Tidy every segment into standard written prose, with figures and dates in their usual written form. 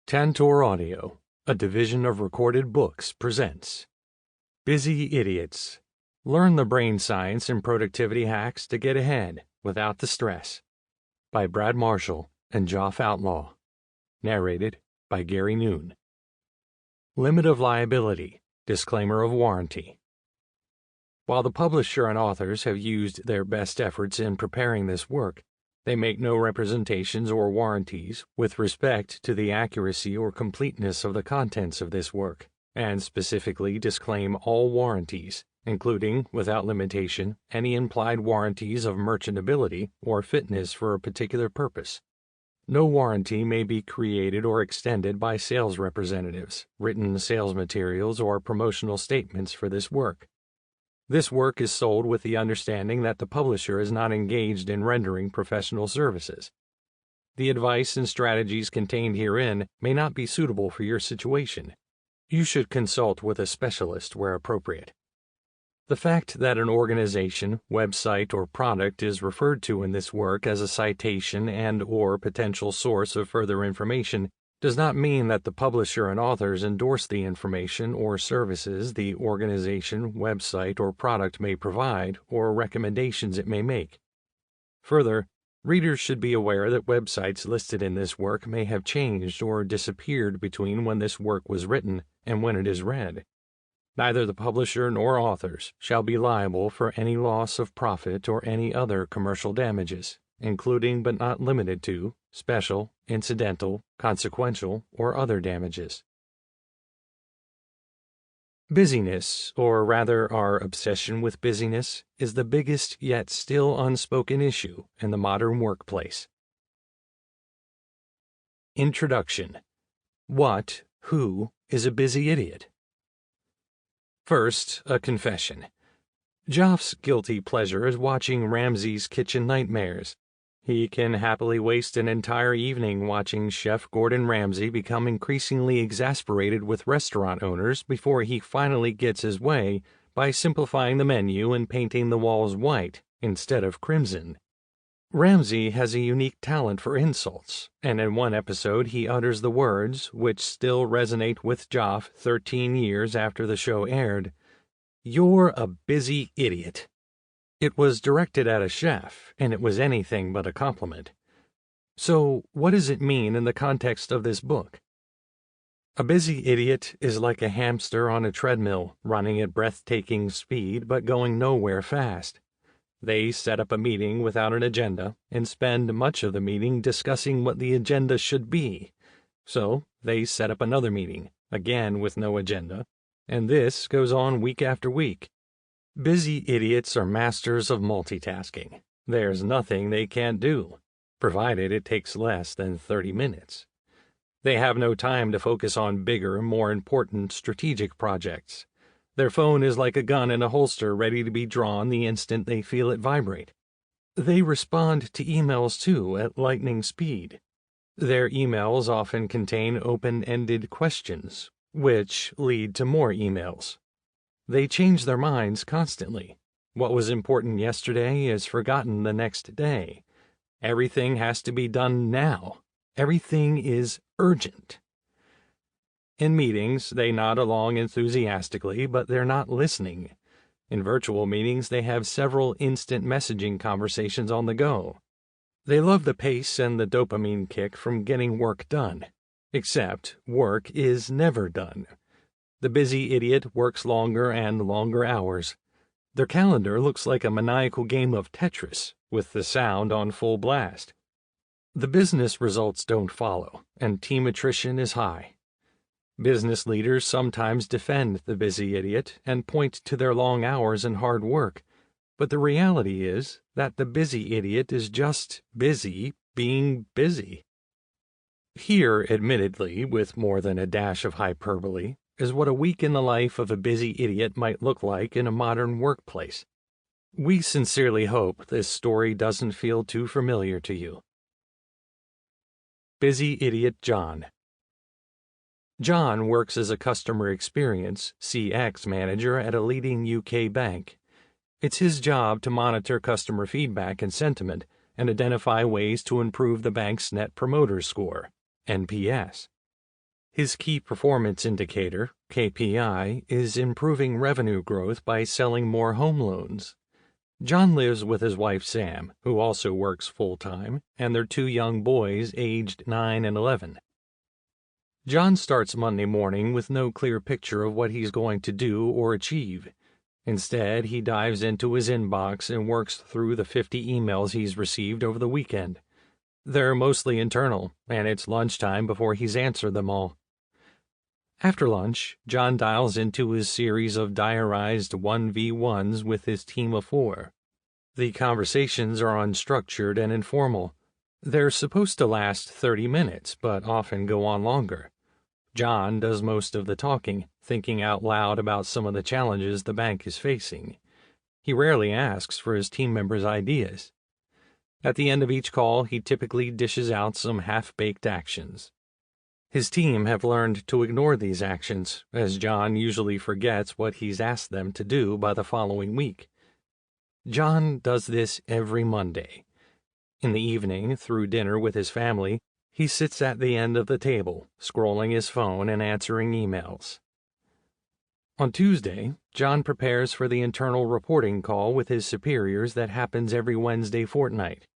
Tantor Audio, a division of Recorded Books, presents Busy Idiots. Learn the brain science and productivity hacks to get ahead without the stress. By Brad Marshall and Joff Outlaw. Narrated by Gary Noon. Limit of liability. Disclaimer of warranty. While the publisher and authors have used their best efforts in preparing this work, they make no representations or warranties with respect to the accuracy or completeness of the contents of this work, and specifically disclaim all warranties, including, without limitation, any implied warranties of merchantability or fitness for a particular purpose. No warranty may be created or extended by sales representatives, written sales materials, or promotional statements for this work. This work is sold with the understanding that the publisher is not engaged in rendering professional services. The advice and strategies contained herein may not be suitable for your situation. You should consult with a specialist where appropriate. The fact that an organization, website, or product is referred to in this work as a citation and/or potential source of further information does not mean that the publisher and authors endorse the information or services the organization, website, or product may provide or recommendations it may make. Further, readers should be aware that websites listed in this work may have changed or disappeared between when this work was written and when it is read. Neither the publisher nor authors shall be liable for any loss of profit or any other commercial damages, including but not limited to special, incidental, consequential, or other damages. Busyness, or rather our obsession with busyness, is the biggest yet still unspoken issue in the modern workplace. Introduction. Who is a busy idiot? First, a confession. Joff's guilty pleasure is watching Ramsay's Kitchen Nightmares. He can happily waste an entire evening watching Chef Gordon Ramsay become increasingly exasperated with restaurant owners before he finally gets his way by simplifying the menu and painting the walls white instead of crimson. Ramsay has a unique talent for insults, and in one episode he utters the words, which still resonate with Joff 13 years after the show aired, "You're a busy idiot." It was directed at a chef, and it was anything but a compliment. So, what does it mean in the context of this book? A busy idiot is like a hamster on a treadmill, running at breathtaking speed but going nowhere fast. They set up a meeting without an agenda and spend much of the meeting discussing what the agenda should be. So, they set up another meeting, again with no agenda, and this goes on week after week. Busy idiots are masters of multitasking. There's nothing they can't do, provided it takes less than 30 minutes. They have no time to focus on bigger, more important strategic projects. Their phone is like a gun in a holster ready to be drawn the instant they feel it vibrate. They respond to emails too at lightning speed. Their emails often contain open-ended questions, which lead to more emails. They change their minds constantly. What was important yesterday is forgotten the next day. Everything has to be done now. Everything is urgent. In meetings, they nod along enthusiastically, but they're not listening. In virtual meetings, they have several instant messaging conversations on the go. They love the pace and the dopamine kick from getting work done. Except, work is never done. The busy idiot works longer and longer hours. Their calendar looks like a maniacal game of Tetris, with the sound on full blast. The business results don't follow, and team attrition is high. Business leaders sometimes defend the busy idiot and point to their long hours and hard work, but the reality is that the busy idiot is just busy being busy. Here, admittedly, with more than a dash of hyperbole, is what a week in the life of a busy idiot might look like in a modern workplace. We sincerely hope this story doesn't feel too familiar to you. Busy Idiot John. John works as a customer experience (CX) manager at a leading UK bank. It's his job to monitor customer feedback and sentiment and identify ways to improve the bank's Net Promoter Score, NPS. His key performance indicator, KPI, is improving revenue growth by selling more home loans. John lives with his wife Sam, who also works full-time, and their two young boys aged 9 and 11. John starts Monday morning with no clear picture of what he's going to do or achieve. Instead, he dives into his inbox and works through the 50 emails he's received over the weekend. They're mostly internal, and it's lunchtime before he's answered them all. After lunch, John dials into his series of diarized 1v1s with his team of 4. The conversations are unstructured and informal. They're supposed to last 30 minutes, but often go on longer. John does most of the talking, thinking out loud about some of the challenges the bank is facing. He rarely asks for his team members' ideas. At the end of each call, he typically dishes out some half-baked actions. His team have learned to ignore these actions, as John usually forgets what he's asked them to do by the following week. John does this every Monday. In the evening, through dinner with his family, he sits at the end of the table, scrolling his phone and answering emails. On Tuesday, John prepares for the internal reporting call with his superiors that happens every Wednesday fortnight.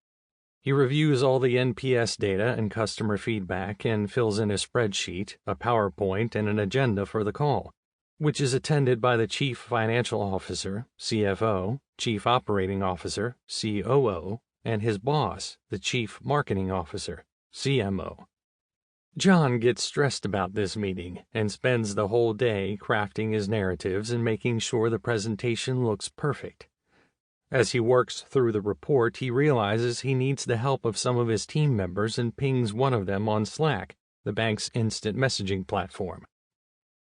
He reviews all the NPS data and customer feedback and fills in a spreadsheet, a PowerPoint, and an agenda for the call, which is attended by the Chief Financial Officer, CFO, Chief Operating Officer, COO, and his boss, the Chief Marketing Officer, CMO. John gets stressed about this meeting and spends the whole day crafting his narratives and making sure the presentation looks perfect. As he works through the report, he realizes he needs the help of some of his team members and pings one of them on Slack, the bank's instant messaging platform.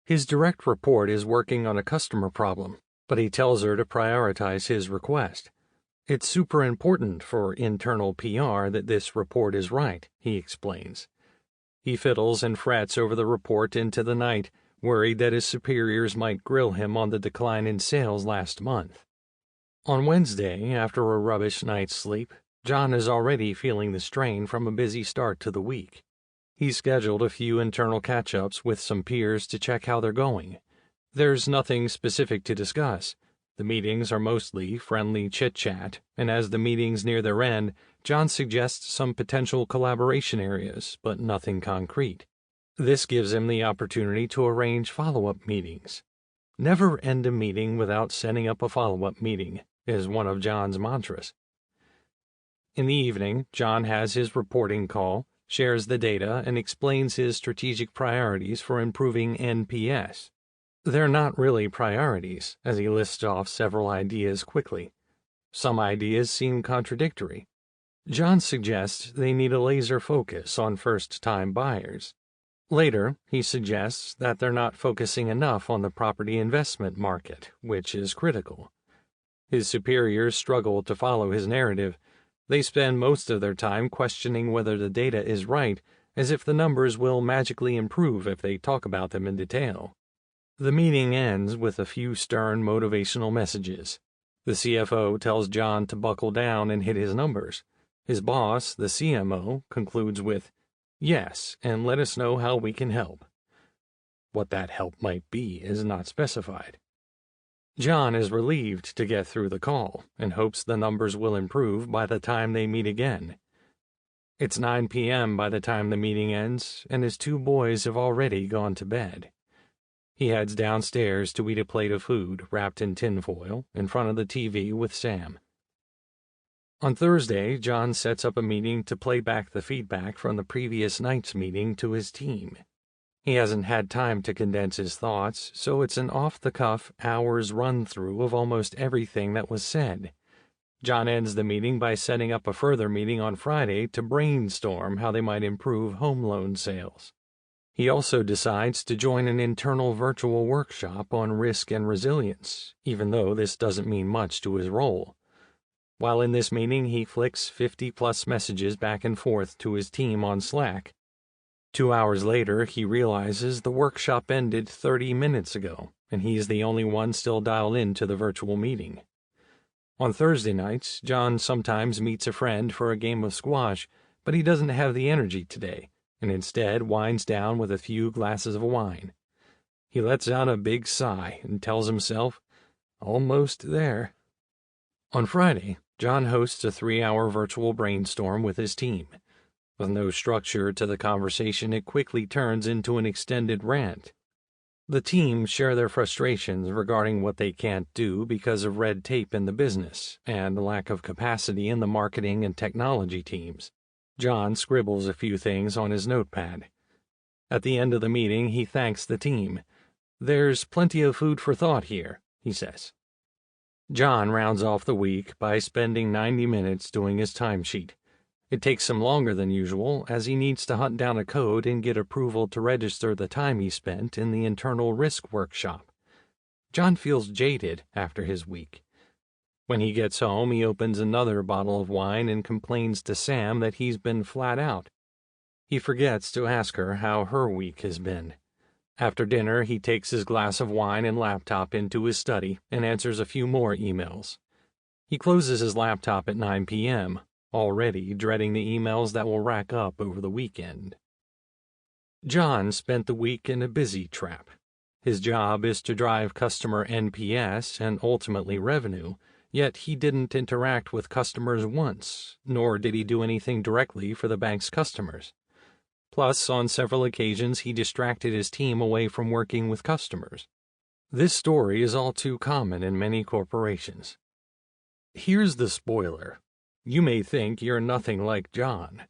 His direct report is working on a customer problem, but he tells her to prioritize his request. It's super important for internal PR that this report is right, he explains. He fiddles and frets over the report into the night, worried that his superiors might grill him on the decline in sales last month. On Wednesday, after a rubbish night's sleep, John is already feeling the strain from a busy start to the week. He's scheduled a few internal catch-ups with some peers to check how they're going. There's nothing specific to discuss. The meetings are mostly friendly chit-chat, and as the meetings near their end, John suggests some potential collaboration areas, but nothing concrete. This gives him the opportunity to arrange follow-up meetings. Never end a meeting without setting up a follow-up meeting is one of John's mantras. In the evening, John has his reporting call, shares the data, and explains his strategic priorities for improving NPS. They're not really priorities, as he lists off several ideas quickly. Some ideas seem contradictory. John suggests they need a laser focus on first-time buyers. Later, he suggests that they're not focusing enough on the property investment market, which is critical. His superiors struggle to follow his narrative. They spend most of their time questioning whether the data is right, as if the numbers will magically improve if they talk about them in detail. The meeting ends with a few stern motivational messages. The CFO tells John to buckle down and hit his numbers. His boss, the CMO, concludes with, "Yes, and let us know how we can help." What that help might be is not specified. John is relieved to get through the call and hopes the numbers will improve by the time they meet again. It's 9 p.m. by the time the meeting ends, and his two boys have already gone to bed. He heads downstairs to eat a plate of food wrapped in tinfoil in front of the TV with Sam. On Thursday, John sets up a meeting to play back the feedback from the previous night's meeting to his team. He hasn't had time to condense his thoughts, so it's an off-the-cuff, hours run-through of almost everything that was said. John ends the meeting by setting up a further meeting on Friday to brainstorm how they might improve home loan sales. He also decides to join an internal virtual workshop on risk and resilience, even though this doesn't mean much to his role. While in this meeting, he flicks 50-plus messages back and forth to his team on Slack. 2 hours later, he realizes the workshop ended 30 minutes ago, and he's the only one still dialed into the virtual meeting. On Thursday nights, John sometimes meets a friend for a game of squash, but he doesn't have the energy today, and instead winds down with a few glasses of wine. He lets out a big sigh and tells himself, almost there. On Friday, John hosts a 3-hour virtual brainstorm with his team. With no structure to the conversation, it quickly turns into an extended rant. The team share their frustrations regarding what they can't do because of red tape in the business and lack of capacity in the marketing and technology teams. John scribbles a few things on his notepad. At the end of the meeting, he thanks the team. "There's plenty of food for thought here," he says. John rounds off the week by spending 90 minutes doing his timesheet. It takes him longer than usual, as he needs to hunt down a code and get approval to register the time he spent in the internal risk workshop. John feels jaded after his week. When he gets home, he opens another bottle of wine and complains to Sam that he's been flat out. He forgets to ask her how her week has been. After dinner, he takes his glass of wine and laptop into his study and answers a few more emails. He closes his laptop at 9 p.m., already dreading the emails that will rack up over the weekend. John spent the week in a busy trap. His job is to drive customer NPS and ultimately revenue, yet he didn't interact with customers once, nor did he do anything directly for the bank's customers. Plus, on several occasions, he distracted his team away from working with customers. This story is all too common in many corporations. Here's the spoiler. You may think you're nothing like John.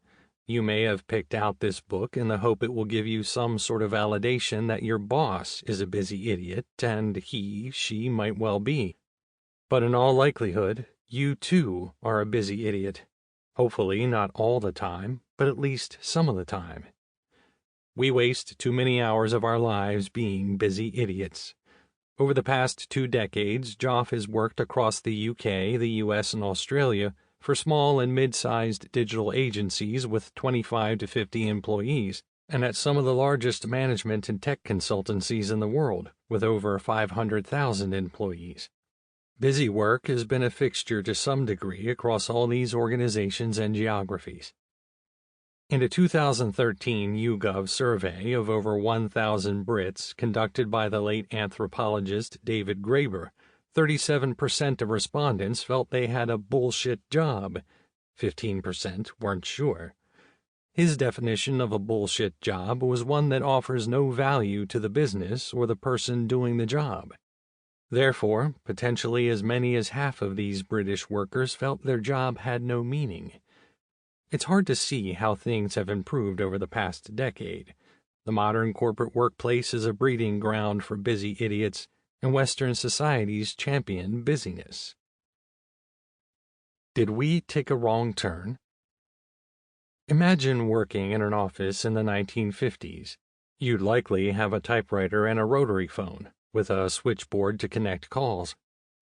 You may have picked out this book in the hope it will give you some sort of validation that your boss is a busy idiot, and she might well be. But in all likelihood, you too are a busy idiot. Hopefully not all the time, but at least some of the time. We waste too many hours of our lives being busy idiots. Over the past 2 decades, Joff has worked across the UK, the US, and Australia for small and mid-sized digital agencies with 25 to 50 employees, and at some of the largest management and tech consultancies in the world, with over 500,000 employees. Busy work has been a fixture to some degree across all these organizations and geographies. In a 2013 YouGov survey of over 1,000 Brits conducted by the late anthropologist David Graeber, 37% of respondents felt they had a bullshit job. 15% weren't sure. His definition of a bullshit job was one that offers no value to the business or the person doing the job. Therefore, potentially as many as half of these British workers felt their job had no meaning. It's hard to see how things have improved over the past decade. The modern corporate workplace is a breeding ground for busy idiots, and Western societies champion busyness. Did we take a wrong turn? Imagine working in an office in the 1950s. You'd likely have a typewriter and a rotary phone, with a switchboard to connect calls,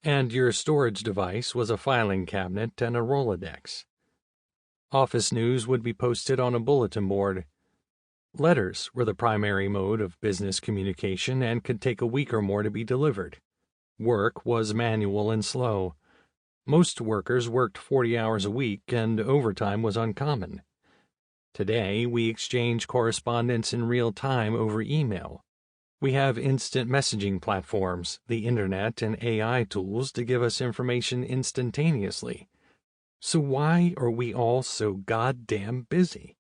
and your storage device was a filing cabinet and a Rolodex. Office news would be posted on a bulletin board. Letters were the primary mode of business communication and could take a week or more to be delivered. Work was manual and slow. Most workers worked 40 hours a week, and overtime was uncommon. Today, we exchange correspondence in real time over email. We have instant messaging platforms, the internet, and AI tools to give us information instantaneously. So why are we all so goddamn busy?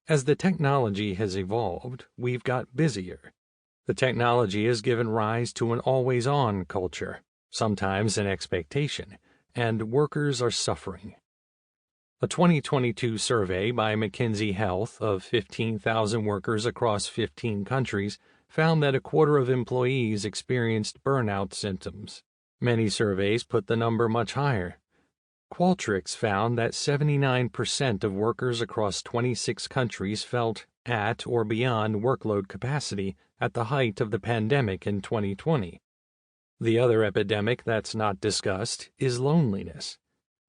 As the technology has evolved, we've got busier. The technology has given rise to an always-on culture, sometimes an expectation, and workers are suffering. A 2022 survey by McKinsey Health of 15,000 workers across 15 countries found that a quarter of employees experienced burnout symptoms. Many surveys put the number much higher. Qualtrics found that 79% of workers across 26 countries felt at or beyond workload capacity at the height of the pandemic in 2020. The other epidemic that's not discussed is loneliness.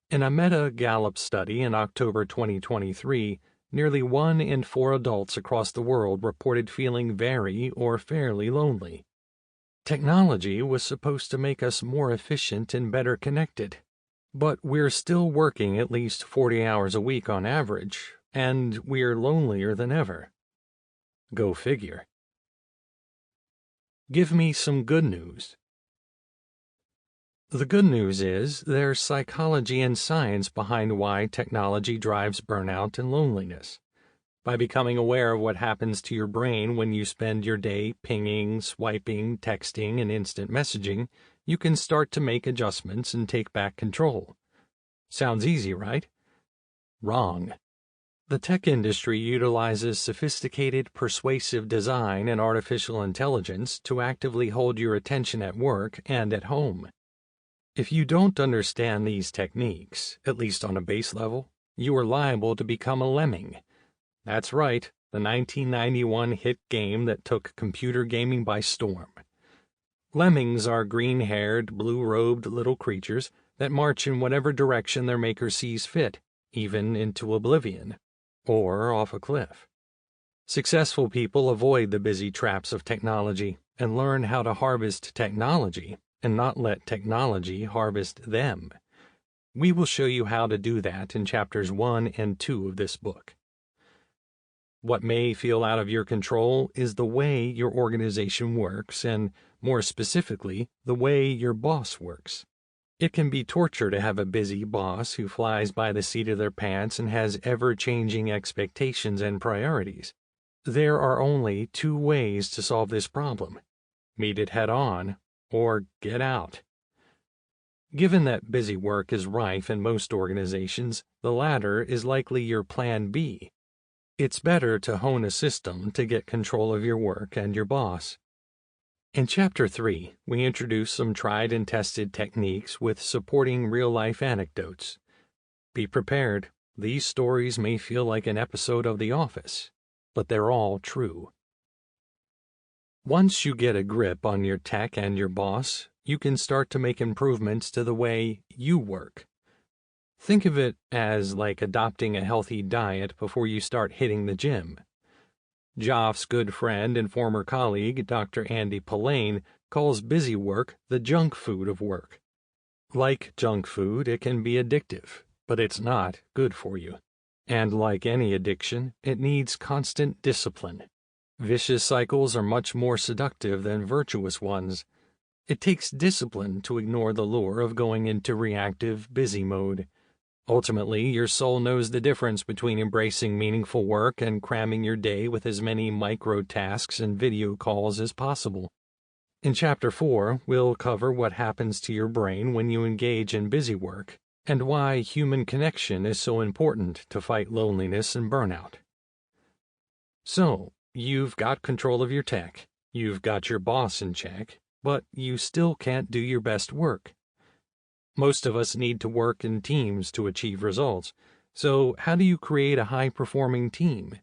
In a Meta-Gallup study in October 2023, nearly 1 in 4 adults across the world reported feeling very or fairly lonely. Technology was supposed to make us more efficient and better connected. But we're still working at least 40 hours a week on average, and we're lonelier than ever. Go figure. Give me some good news. The good news is there's psychology and science behind why technology drives burnout and loneliness. By becoming aware of what happens to your brain when you spend your day pinging, swiping, texting, and instant messaging, you can start to make adjustments and take back control. Sounds easy, right? Wrong. The tech industry utilizes sophisticated, persuasive design and artificial intelligence to actively hold your attention at work and at home. If you don't understand these techniques, at least on a base level, you are liable to become a lemming. That's right, the 1991 hit game that took computer gaming by storm. Lemmings are green-haired, blue-robed little creatures that march in whatever direction their maker sees fit, even into oblivion, or off a cliff. Successful people avoid the busy traps of technology and learn how to harvest technology and not let technology harvest them. We will show you how to do that in chapters 1 and 2 of this book. What may feel out of your control is the way your organization works and, more specifically, the way your boss works. It can be torture to have a busy boss who flies by the seat of their pants and has ever-changing expectations and priorities. There are only two ways to solve this problem: meet it head-on or get out. Given that busy work is rife in most organizations, the latter is likely your plan B. It's better to hone a system to get control of your work and your boss. In Chapter 3, we introduce some tried and tested techniques with supporting real-life anecdotes. Be prepared, these stories may feel like an episode of The Office, but they're all true. Once you get a grip on your tech and your boss, you can start to make improvements to the way you work. Think of it as like adopting a healthy diet before you start hitting the gym. Joff's good friend and former colleague, Dr. Andy Pillane, calls busy work the junk food of work. Like junk food, it can be addictive, but it's not good for you. And like any addiction, it needs constant discipline. Vicious cycles are much more seductive than virtuous ones. It takes discipline to ignore the lure of going into reactive, busy mode. Ultimately, your soul knows the difference between embracing meaningful work and cramming your day with as many micro tasks and video calls as possible. In Chapter 4, we'll cover what happens to your brain when you engage in busy work and why human connection is so important to fight loneliness and burnout. So, you've got control of your tech, you've got your boss in check, but you still can't do your best work. Most of us need to work in teams to achieve results, so how do you create a high-performing team?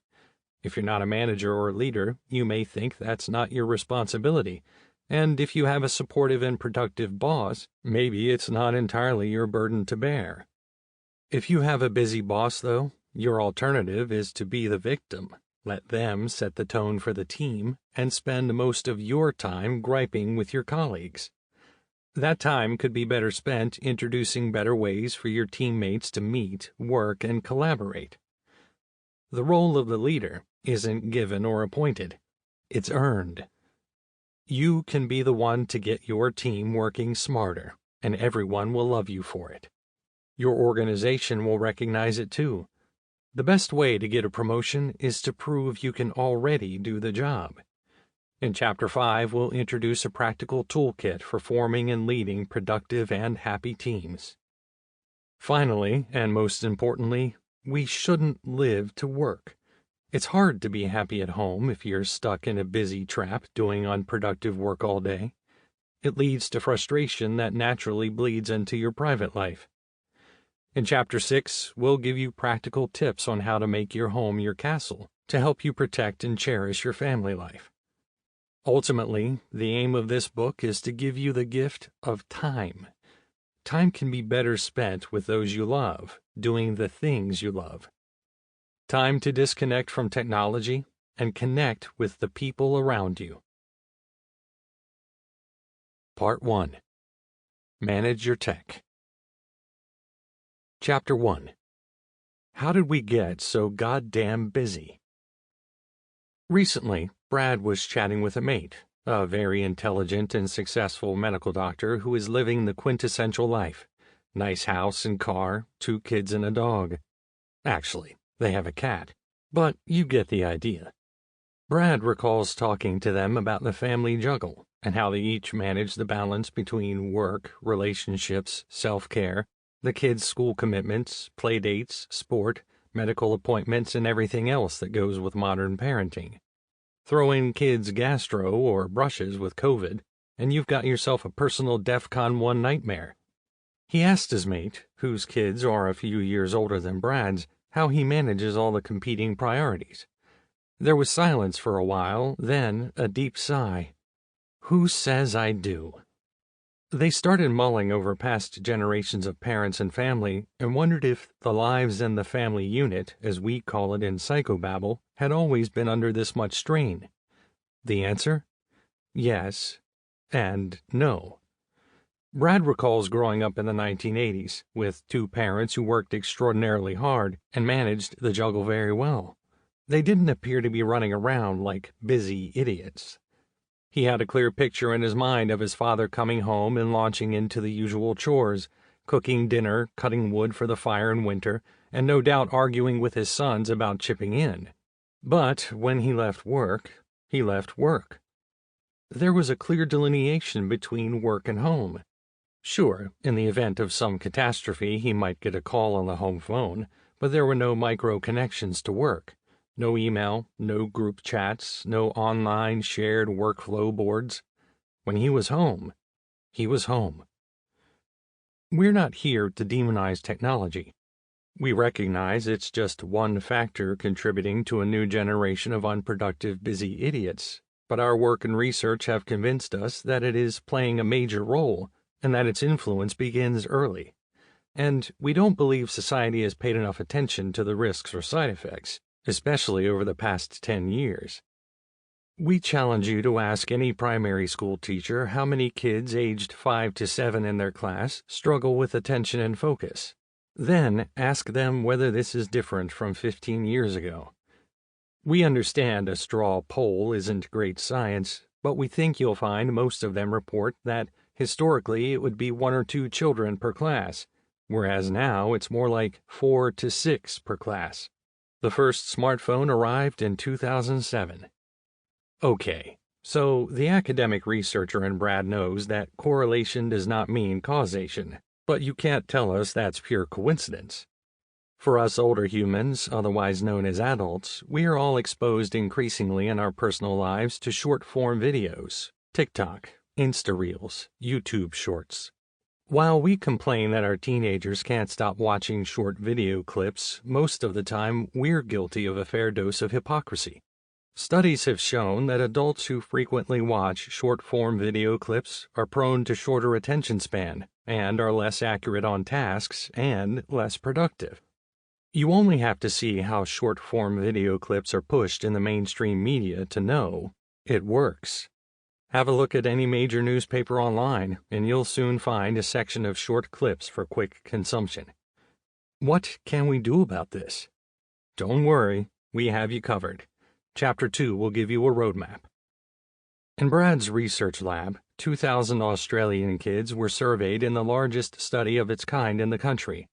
If you're not a manager or leader, you may think that's not your responsibility, and if you have a supportive and productive boss, maybe it's not entirely your burden to bear. If you have a busy boss, though, your alternative is to be the victim. Let them set the tone for the team and spend most of your time griping with your colleagues. That time could be better spent introducing better ways for your teammates to meet, work, and collaborate. The role of the leader isn't given or appointed. It's earned. You can be the one to get your team working smarter, and everyone will love you for it. Your organization will recognize it too. The best way to get a promotion is to prove you can already do the job. In Chapter 5, we'll introduce a practical toolkit for forming and leading productive and happy teams. Finally, and most importantly, we shouldn't live to work. It's hard to be happy at home if you're stuck in a busy trap doing unproductive work all day. It leads to frustration that naturally bleeds into your private life. In Chapter 6, we'll give you practical tips on how to make your home your castle to help you protect and cherish your family life. Ultimately, the aim of this book is to give you the gift of time. Time can be better spent with those you love, doing the things you love. Time to disconnect from technology and connect with the people around you. Part 1. Manage your tech. Chapter 1. How did we get so goddamn busy? Recently, Brad was chatting with a mate, a very intelligent and successful medical doctor who is living the quintessential life. Nice house and car, 2 kids and a dog. Actually, they have a cat, but you get the idea. Brad recalls talking to them about the family juggle and how they each manage the balance between work, relationships, self-care, the kids' school commitments, play dates, sport, medical appointments, and everything else that goes with modern parenting. Throw in kids' gastro or brushes with COVID, and you've got yourself a personal DEFCON 1 nightmare. He asked his mate, whose kids are a few years older than Brad's, how he manages all the competing priorities. There was silence for a while, then a deep sigh. Who says I do? They started mulling over past generations of parents and family and wondered if the lives in the family unit, as we call it in psychobabble, had always been under this much strain. The answer? Yes and no. Brad recalls growing up in the 1980s with 2 parents who worked extraordinarily hard and managed the juggle very well. They didn't appear to be running around like busy idiots. He had a clear picture in his mind of his father coming home and launching into the usual chores, cooking dinner, cutting wood for the fire in winter, and no doubt arguing with his sons about chipping in. But when he left work, he left work. There was a clear delineation between work and home. Sure, in the event of some catastrophe, he might get a call on the home phone, but there were no micro connections to work. No email, no group chats, no online shared workflow boards. When he was home, he was home. We're not here to demonize technology. We recognize it's just one factor contributing to a new generation of unproductive, busy idiots, but our work and research have convinced us that it is playing a major role and that its influence begins early. And we don't believe society has paid enough attention to the risks or side effects, especially over the past 10 years. We challenge you to ask any primary school teacher how many kids aged 5 to 7 in their class struggle with attention and focus. Then ask them whether this is different from 15 years ago. We understand a straw poll isn't great science, but we think you'll find most of them report that historically it would be 1 or 2 children per class, whereas now it's more like 4 to 6 per class. The first smartphone arrived in 2007. Okay, so the academic researcher in Brad knows that correlation does not mean causation, but you can't tell us that's pure coincidence. For us older humans, otherwise known as adults, we are all exposed increasingly in our personal lives to short-form videos, TikTok, Insta Reels, YouTube Shorts. While we complain that our teenagers can't stop watching short video clips, most of the time we're guilty of a fair dose of hypocrisy. Studies have shown that adults who frequently watch short-form video clips are prone to shorter attention span and are less accurate on tasks and less productive. You only have to see how short-form video clips are pushed in the mainstream media to know it works. Have a look at any major newspaper online, and you'll soon find a section of short clips for quick consumption. What can we do about this? Don't worry, we have you covered. Chapter 2 will give you a roadmap. In Brad's research lab, 2,000 Australian kids were surveyed in the largest study of its kind in the country.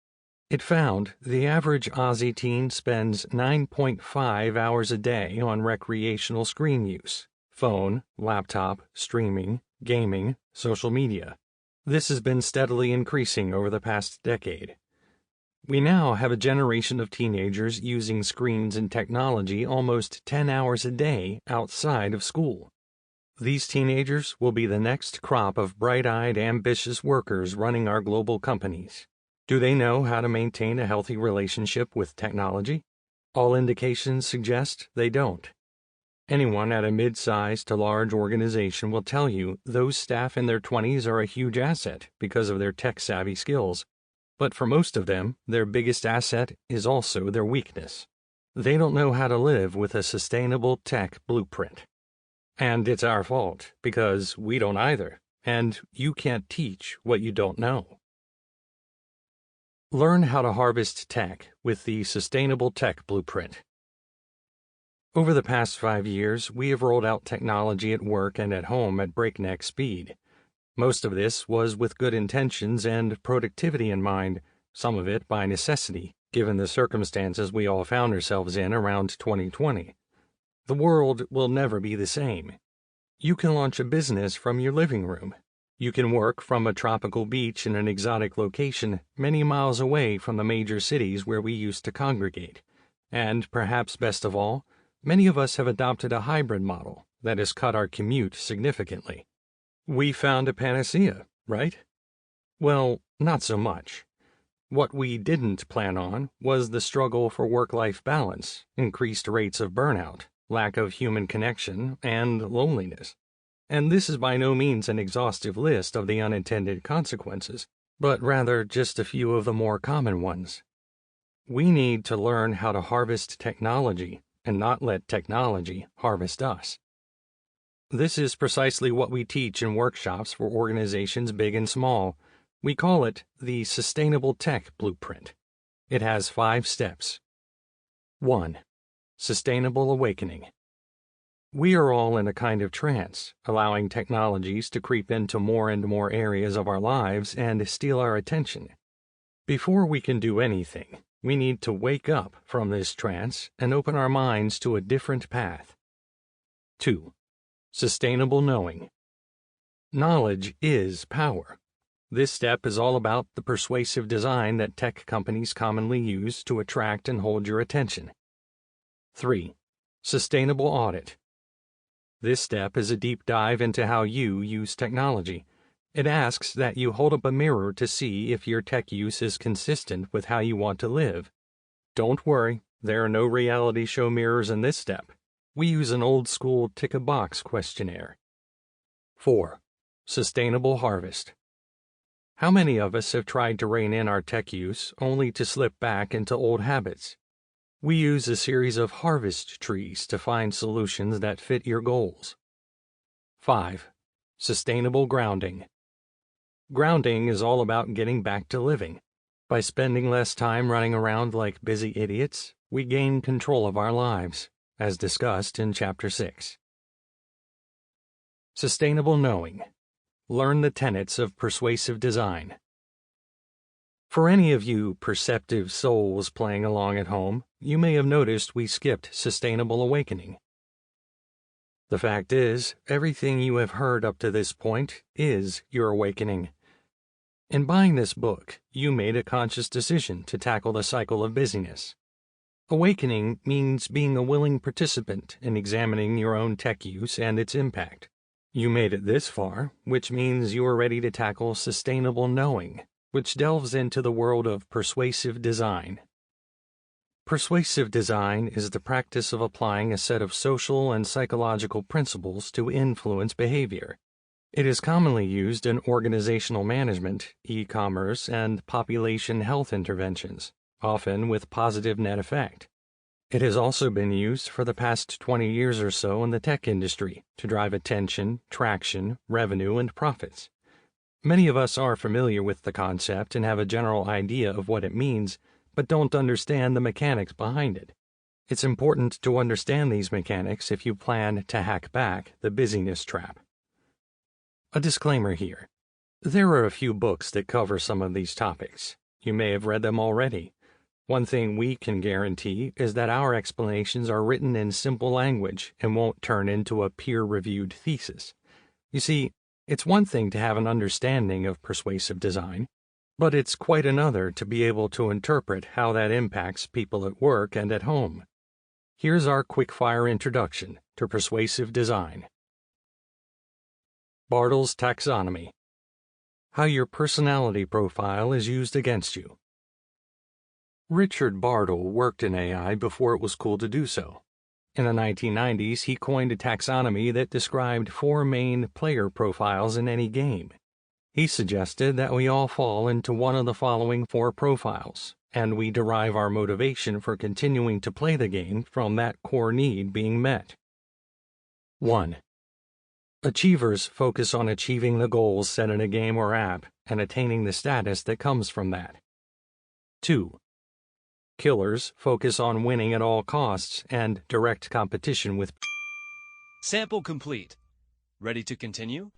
It found the average Aussie teen spends 9.5 hours a day on recreational screen use. Phone, laptop, streaming, gaming, social media. This has been steadily increasing over the past decade. We now have a generation of teenagers using screens and technology almost 10 hours a day outside of school. These teenagers will be the next crop of bright-eyed, ambitious workers running our global companies. Do they know how to maintain a healthy relationship with technology? All indications suggest they don't. Anyone at a mid-sized to large organization will tell you those staff in their 20s are a huge asset because of their tech-savvy skills. But for most of them, their biggest asset is also their weakness. They don't know how to live with a sustainable tech blueprint. And it's our fault, because we don't either, and you can't teach what you don't know. Learn how to harvest tech with the Sustainable Tech Blueprint. Over the past 5 years, we have rolled out technology at work and at home at breakneck speed. Most of this was with good intentions and productivity in mind, some of it by necessity, given the circumstances we all found ourselves in around 2020. The world will never be the same. You can launch a business from your living room. You can work from a tropical beach in an exotic location many miles away from the major cities where we used to congregate. And perhaps best of all, many of us have adopted a hybrid model that has cut our commute significantly. We found a panacea, right? Well, not so much. What we didn't plan on was the struggle for work-life balance, increased rates of burnout, lack of human connection, and loneliness. And this is by no means an exhaustive list of the unintended consequences, but rather just a few of the more common ones. We need to learn how to harvest technology and not let technology harvest us. This is precisely what we teach in workshops for organizations big and small. We call it the Sustainable Tech Blueprint. It has 5 steps. 1. Sustainable Awakening. We are all in a kind of trance, allowing technologies to creep into more and more areas of our lives and steal our attention. Before we can do anything, we need to wake up from this trance and open our minds to a different path. 2. Sustainable Knowing. Knowledge is power. This step is all about the persuasive design that tech companies commonly use to attract and hold your attention. 3. Sustainable Audit. This step is a deep dive into how you use technology. It asks that you hold up a mirror to see if your tech use is consistent with how you want to live. Don't worry, there are no reality show mirrors in this step. We use an old-school tick-a-box questionnaire. 4. Sustainable Harvest. How many of us have tried to rein in our tech use only to slip back into old habits? We use a series of harvest trees to find solutions that fit your goals. 5. Sustainable Grounding. Grounding is all about getting back to living. By spending less time running around like busy idiots, we gain control of our lives, as discussed in Chapter 6. Sustainable Knowing. Learn the tenets of persuasive design. For any of you perceptive souls playing along at home, you may have noticed we skipped Sustainable Awakening. The fact is, everything you have heard up to this point is your awakening. In buying this book, you made a conscious decision to tackle the cycle of busyness. Awakening means being a willing participant in examining your own tech use and its impact. You made it this far, which means you are ready to tackle Sustainable Knowing, which delves into the world of persuasive design. Persuasive design is the practice of applying a set of social and psychological principles to influence behavior. It is commonly used in organizational management, e-commerce, and population health interventions, often with positive net effect. It has also been used for the past 20 years or so in the tech industry to drive attention, traction, revenue, and profits. Many of us are familiar with the concept and have a general idea of what it means, but don't understand the mechanics behind it. It's important to understand these mechanics if you plan to hack back the busyness trap. A disclaimer here. There are a few books that cover some of these topics. You may have read them already. One thing we can guarantee is that our explanations are written in simple language and won't turn into a peer-reviewed thesis. You see, it's one thing to have an understanding of persuasive design, but it's quite another to be able to interpret how that impacts people at work and at home. Here's our quick-fire introduction to persuasive design. Bartle's Taxonomy. How your personality profile is used against you. Richard Bartle worked in AI before it was cool to do so. In the 1990s, he coined a taxonomy that described 4 main player profiles in any game. He suggested that we all fall into one of the following 4 profiles, and we derive our motivation for continuing to play the game from that core need being met. 1. Achievers focus on achieving the goals set in a game or app and attaining the status that comes from that. 2. Killers focus on winning at all costs and direct competition with. Sample complete. Ready to continue?